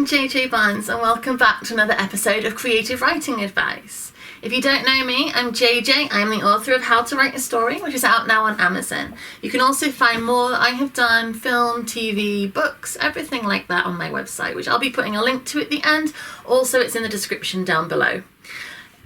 I'm JJ Barnes and welcome back to another episode of Creative Writing Advice. If you don't know me, I'm JJ. I'm the author of How to Write a Story, which is out now on Amazon. You can also find more that I have done, film, TV, books, everything like that on my website, which I'll be putting a link to at the end. Also, it's in the description down below.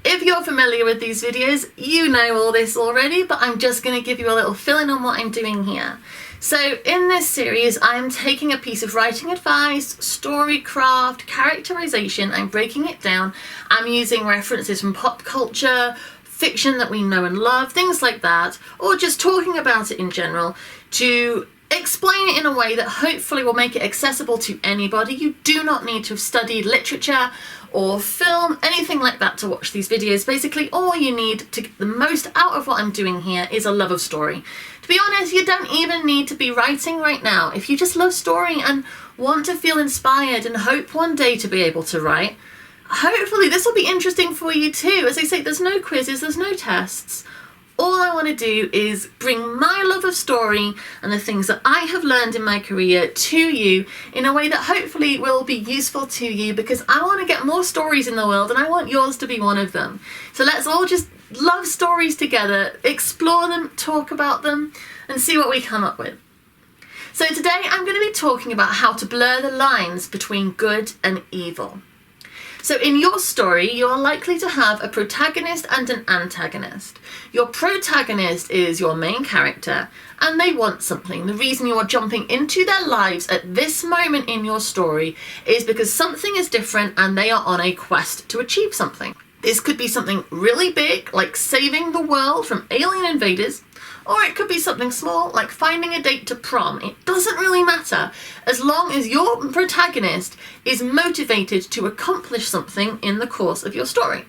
If you're familiar with these videos, you know all this already, but I'm just going to give you a little fill-in on what I'm doing here. So in this series, I'm taking a piece of writing advice, story craft, characterization, I'm breaking it down. I'm using references from pop culture, fiction that we know and love, things like that, or just talking about it in general to explain it in a way that hopefully will make it accessible to anybody. You do not need to have studied literature or film, anything like that to watch these videos. Basically, all you need to get the most out of what I'm doing here is a love of story. To be honest, you don't even need to be writing right now. If you just love story and want to feel inspired and hope one day to be able to write, hopefully this will be interesting for you too. As I say, there's no quizzes, there's no tests. All I want to do is bring my love of story and the things that I have learned in my career to you in a way that hopefully will be useful to you, because I want to get more stories in the world and I want yours to be one of them. So let's all just love stories together, explore them, talk about them, and see what we come up with. So today I'm going to be talking about how to blur the lines between good and evil. So in your story, you're likely to have a protagonist and an antagonist. Your protagonist is your main character and they want something. The reason you are jumping into their lives at this moment in your story is because something is different and they are on a quest to achieve something. This could be something really big, like saving the world from alien invaders, or it could be something small, like finding a date to prom. It doesn't really matter, as long as your protagonist is motivated to accomplish something in the course of your story.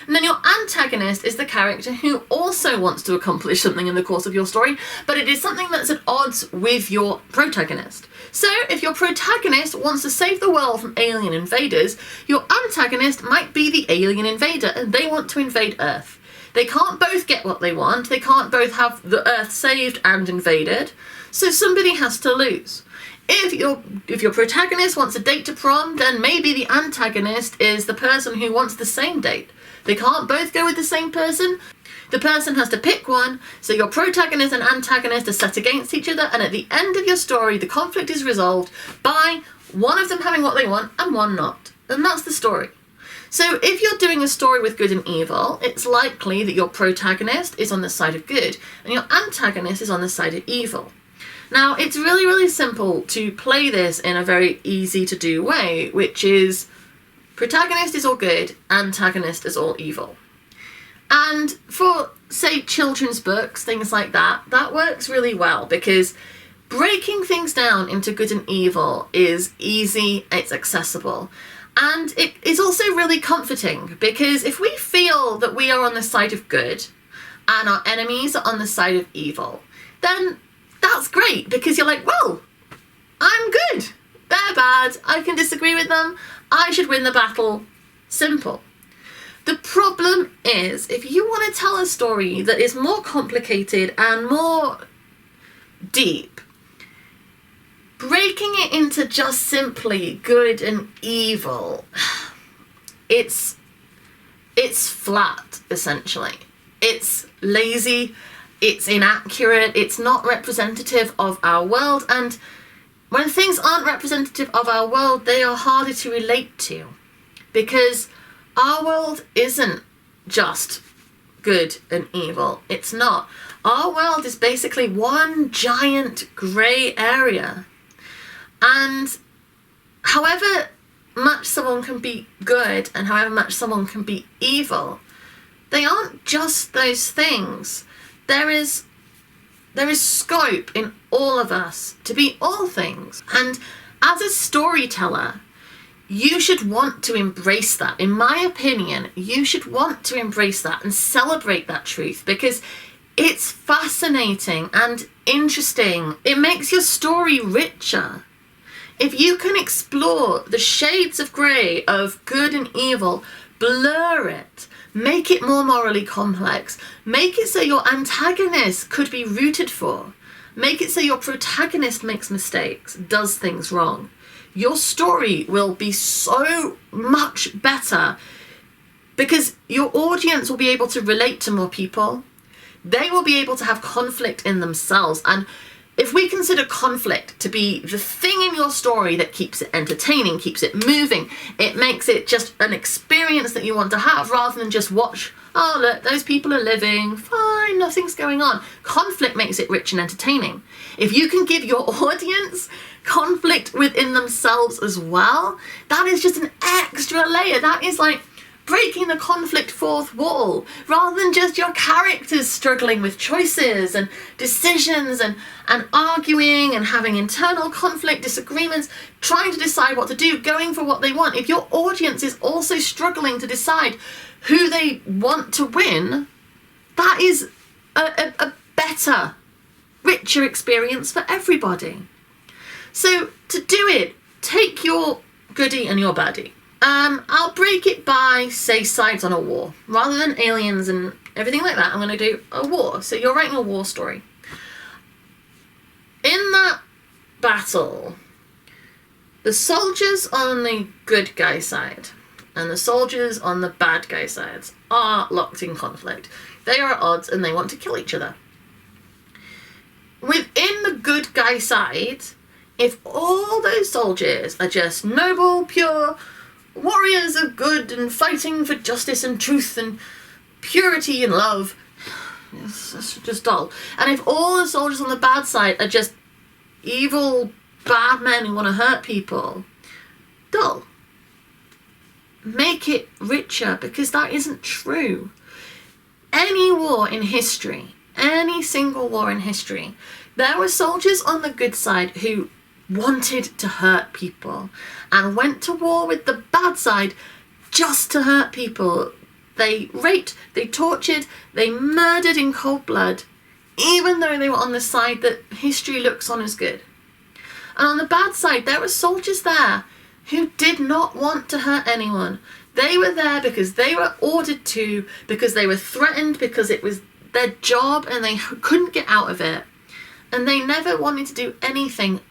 And then your antagonist is the character who also wants to accomplish something in the course of your story, but it is something that's at odds with your protagonist. So if your protagonist wants to save the world from alien invaders, your antagonist might be the alien invader and they want to invade Earth. They can't both get what they want, they can't both have the Earth saved and invaded, so somebody has to lose. If your protagonist wants a date to prom, then maybe the antagonist is the person who wants the same date. They can't both go with the same person. The person has to pick one, so your protagonist and antagonist are set against each other, and at the end of your story, the conflict is resolved by one of them having what they want and one not. And that's the story. So if you're doing a story with good and evil, it's likely that your protagonist is on the side of good and your antagonist is on the side of evil. Now, it's really, really simple to play this in a very easy to do way, which is protagonist is all good, antagonist is all evil. And for, say, children's books, things like that, that works really well because breaking things down into good and evil is easy, it's accessible. And it is also really comforting because if we feel that we are on the side of good and our enemies are on the side of evil, then that's great because you're like, well, I'm good. They're bad. I can disagree with them. I should win the battle. Simple. The problem is if you want to tell a story that is more complicated and more deep, breaking it into just simply good and evil, it's flat, essentially. It's lazy, it's inaccurate, it's not representative of our world, and when things aren't representative of our world, they are harder to relate to, because our world isn't just good and evil. It's not. Our world is basically one giant grey area. And however much someone can be good and however much someone can be evil, they aren't just those things. There is scope in all of us to be all things. And as a storyteller, you should want to embrace that. In my opinion, you should want to embrace that and celebrate that truth because it's fascinating and interesting. It makes your story richer. If you can explore the shades of grey of good and evil, blur it, make it more morally complex, make it so your antagonist could be rooted for, make it so your protagonist makes mistakes, does things wrong, your story will be so much better because your audience will be able to relate to more people. They will be able to have conflict in themselves. And if we consider conflict to be the thing in your story that keeps it entertaining, keeps it moving, it makes it just an experience that you want to have rather than just watch, oh look, those people are living, fine, nothing's going on. Conflict makes it rich and entertaining. If you can give your audience conflict within themselves as well, that is just an extra layer. That is like breaking the conflict fourth wall, rather than just your characters struggling with choices and decisions and arguing and having internal conflict, disagreements, trying to decide what to do, going for what they want. If your audience is also struggling to decide who they want to win, that is a better, richer experience for everybody. So to do it, take your goodie and your baddie. I'll break it by, say, sides on a war. Rather than aliens and everything like that, I'm going to do a war. So you're writing a war story. In that battle, the soldiers on the good guy side and the soldiers on the bad guy sides are locked in conflict. They are at odds and they want to kill each other. Within the good guy side, if all those soldiers are just noble, pure warriors of good and fighting for justice and truth and purity and love, it's just dull. And if all the soldiers on the bad side are just evil, bad men who want to hurt people, dull. Make it richer, because that isn't true. Any war in history, any single war in history, there were soldiers on the good side who wanted to hurt people and went to war with the bad side just to hurt people. They raped, they tortured, they murdered in cold blood, even though they were on the side that history looks on as good. And on the bad side, there were soldiers there who did not want to hurt anyone. They were there because they were ordered to, because they were threatened, because it was their job and they couldn't get out of it. And they never wanted to do anything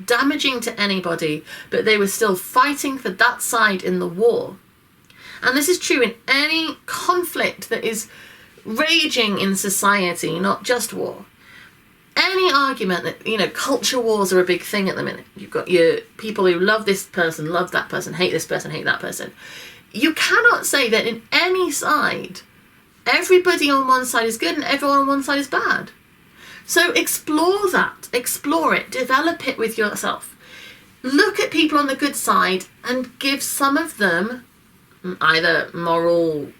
damaging to anybody, but they were still fighting for that side in the war. And this is true in any conflict that is raging in society, not just war. Any argument that, culture wars are a big thing at the minute. You've got your people who love this person, love that person, hate this person, hate that person. You cannot say that in any side, everybody on one side is good and everyone on one side is bad. So explore that, explore it, develop it with yourself. Look at people on the good side and give some of them either moral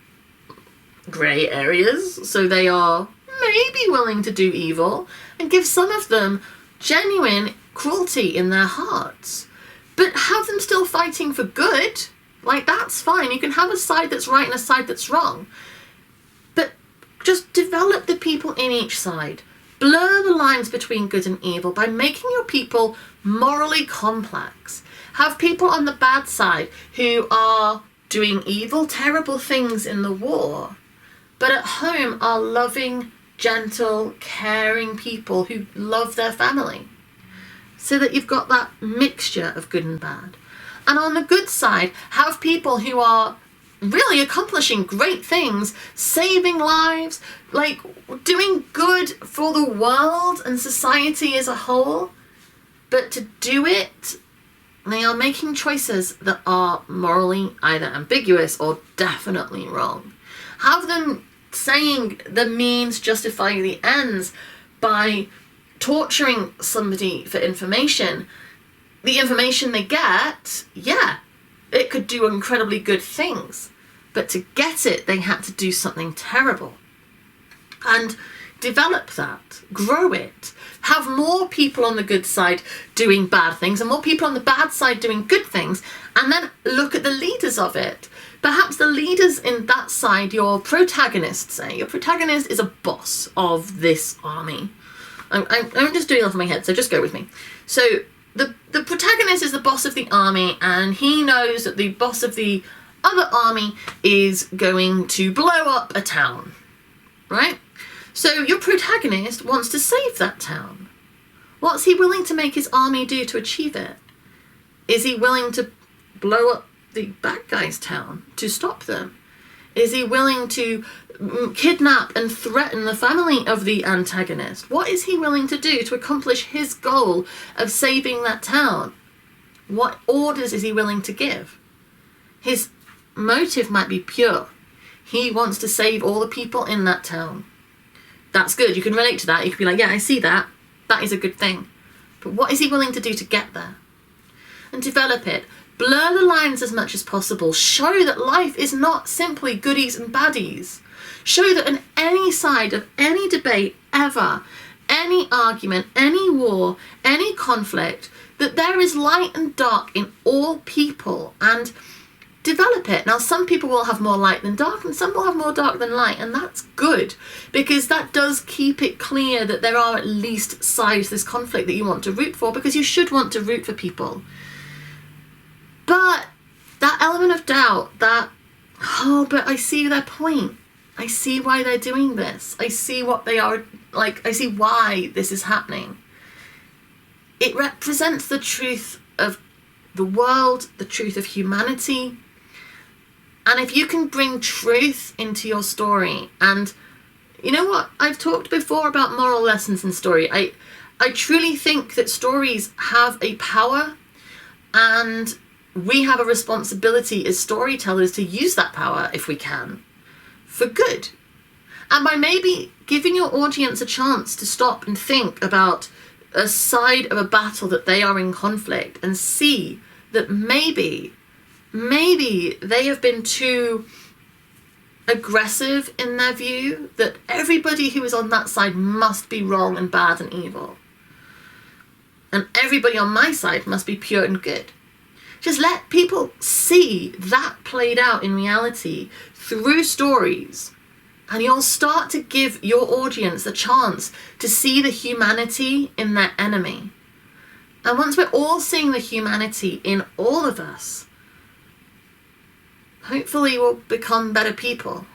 grey areas, so they are maybe willing to do evil, and give some of them genuine cruelty in their hearts. But have them still fighting for good. Like, that's fine. You can have a side that's right and a side that's wrong. But just develop the people in each side. Blur the lines between good and evil by making your people morally complex. Have people on the bad side who are doing evil, terrible things in the war, but at home are loving, gentle, caring people who love their family. So that you've got that mixture of good and bad. And on the good side, have people who are really accomplishing great things, saving lives, like doing good for the world and society as a whole. But to do it, they are making choices that are morally either ambiguous or definitely wrong. Have them saying the means justifying the ends by torturing somebody for information. The information they get, it could do incredibly good things. But to get it, they had to do something terrible. And develop that, grow it. Have more people on the good side doing bad things and more people on the bad side doing good things, and then look at the leaders of it. Perhaps the leaders in that side, your protagonist, say. Your protagonist is a boss of this army. I'm just doing it off my head, so just go with me. So the protagonist is the boss of the army, and he knows that the boss of the other army is going to blow up a town, right? So your protagonist wants to save that town. What's he willing to make his army do to achieve it? Is he willing to blow up the bad guy's town to stop them? Is he willing to kidnap and threaten the family of the antagonist? What is he willing to do to accomplish his goal of saving that town? What orders is he willing to give? His motive might be pure. He wants to save all the people in that town. That's good. You can relate to that. You can be like, yeah, I see that. That is a good thing. But what is he willing to do to get there? And develop it. Blur the lines as much as possible. Show that life is not simply goodies and baddies. Show that in any side of any debate ever, any argument, any war, any conflict, that there is light and dark in all people, and develop it. Now, some people will have more light than dark, and some will have more dark than light, and that's good, because that does keep it clear that there are at least sides to this conflict that you want to root for, because you should want to root for people. But that element of doubt, that, oh, but I see their point. I see why they're doing this. I see what they are, like, I see why this is happening. It represents the truth of the world, the truth of humanity. And if you can bring truth into your story, and you know what? I've talked before about moral lessons in story. I truly think that stories have a power, and we have a responsibility as storytellers to use that power, if we can, for good. And by maybe giving your audience a chance to stop and think about a side of a battle that they are in conflict, and see that maybe they have been too aggressive in their view, that everybody who is on that side must be wrong and bad and evil, and everybody on my side must be pure and good. Just let people see that played out in reality through stories, and you'll start to give your audience a chance to see the humanity in their enemy. And once we're all seeing the humanity in all of us, hopefully we'll become better people,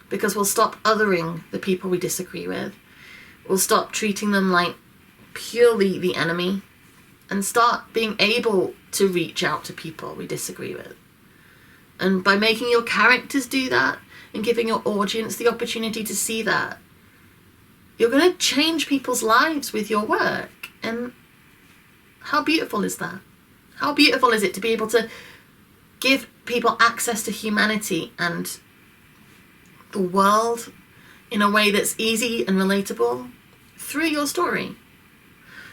because we'll stop othering the people we disagree with. We'll stop treating them like purely the enemy, and start being able to reach out to people we disagree with. And by making your characters do that, and giving your audience the opportunity to see that, you're going to change people's lives with your work. And how beautiful is that? How beautiful is it to be able to give people access to humanity and the world in a way that's easy and relatable through your story?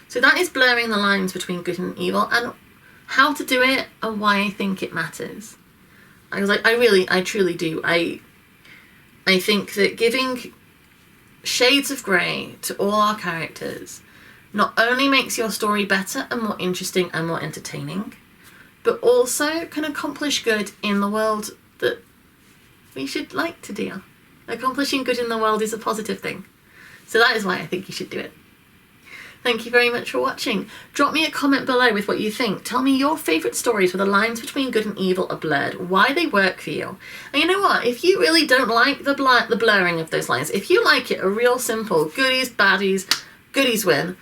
So that is blurring the lines between good and evil, and how to do it and why I think it matters. I was like, I truly do. I think that giving shades of grey to all our characters not only makes your story better and more interesting and more entertaining, but also can accomplish good in the world that we should like to do. Accomplishing good in the world is a positive thing. So that is why I think you should do it. Thank you very much for watching. Drop me a comment below with what you think. Tell me your favourite stories where the lines between good and evil are blurred, why they work for you. And you know what? If you really don't like the blurring of those lines, if you like it a real simple goodies, baddies, goodies win,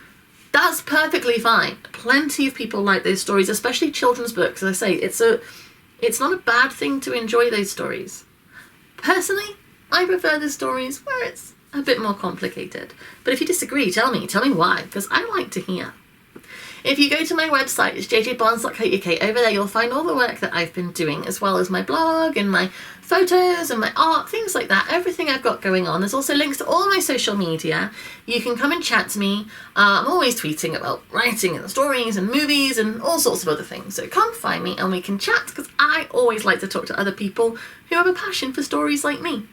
that's perfectly fine. Plenty of people like those stories, especially children's books. As I say, it's not a bad thing to enjoy those stories. Personally, I prefer the stories where it's a bit more complicated. But if you disagree, tell me why, because I like to hear. If you go to my website, it's jjbarnes.co.uk, over there you'll find all the work that I've been doing, as well as my blog and my photos and my art, things like that, everything I've got going on. There's also links to all my social media. You can come and chat to me. I'm always tweeting about writing and stories and movies and all sorts of other things. So come find me and we can chat, because I always like to talk to other people who have a passion for stories like me.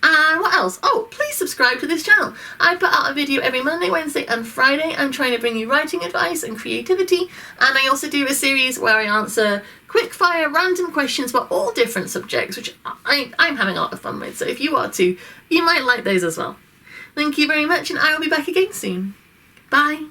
And what else? Oh, please subscribe to this channel. I put out a video every Monday, Wednesday and Friday. I'm trying to bring you writing advice and creativity, and I also do a series where I answer quick fire random questions about all different subjects, which I'm having a lot of fun with. So if you are too, you might like those as well. Thank you very much, and I will be back again soon. Bye.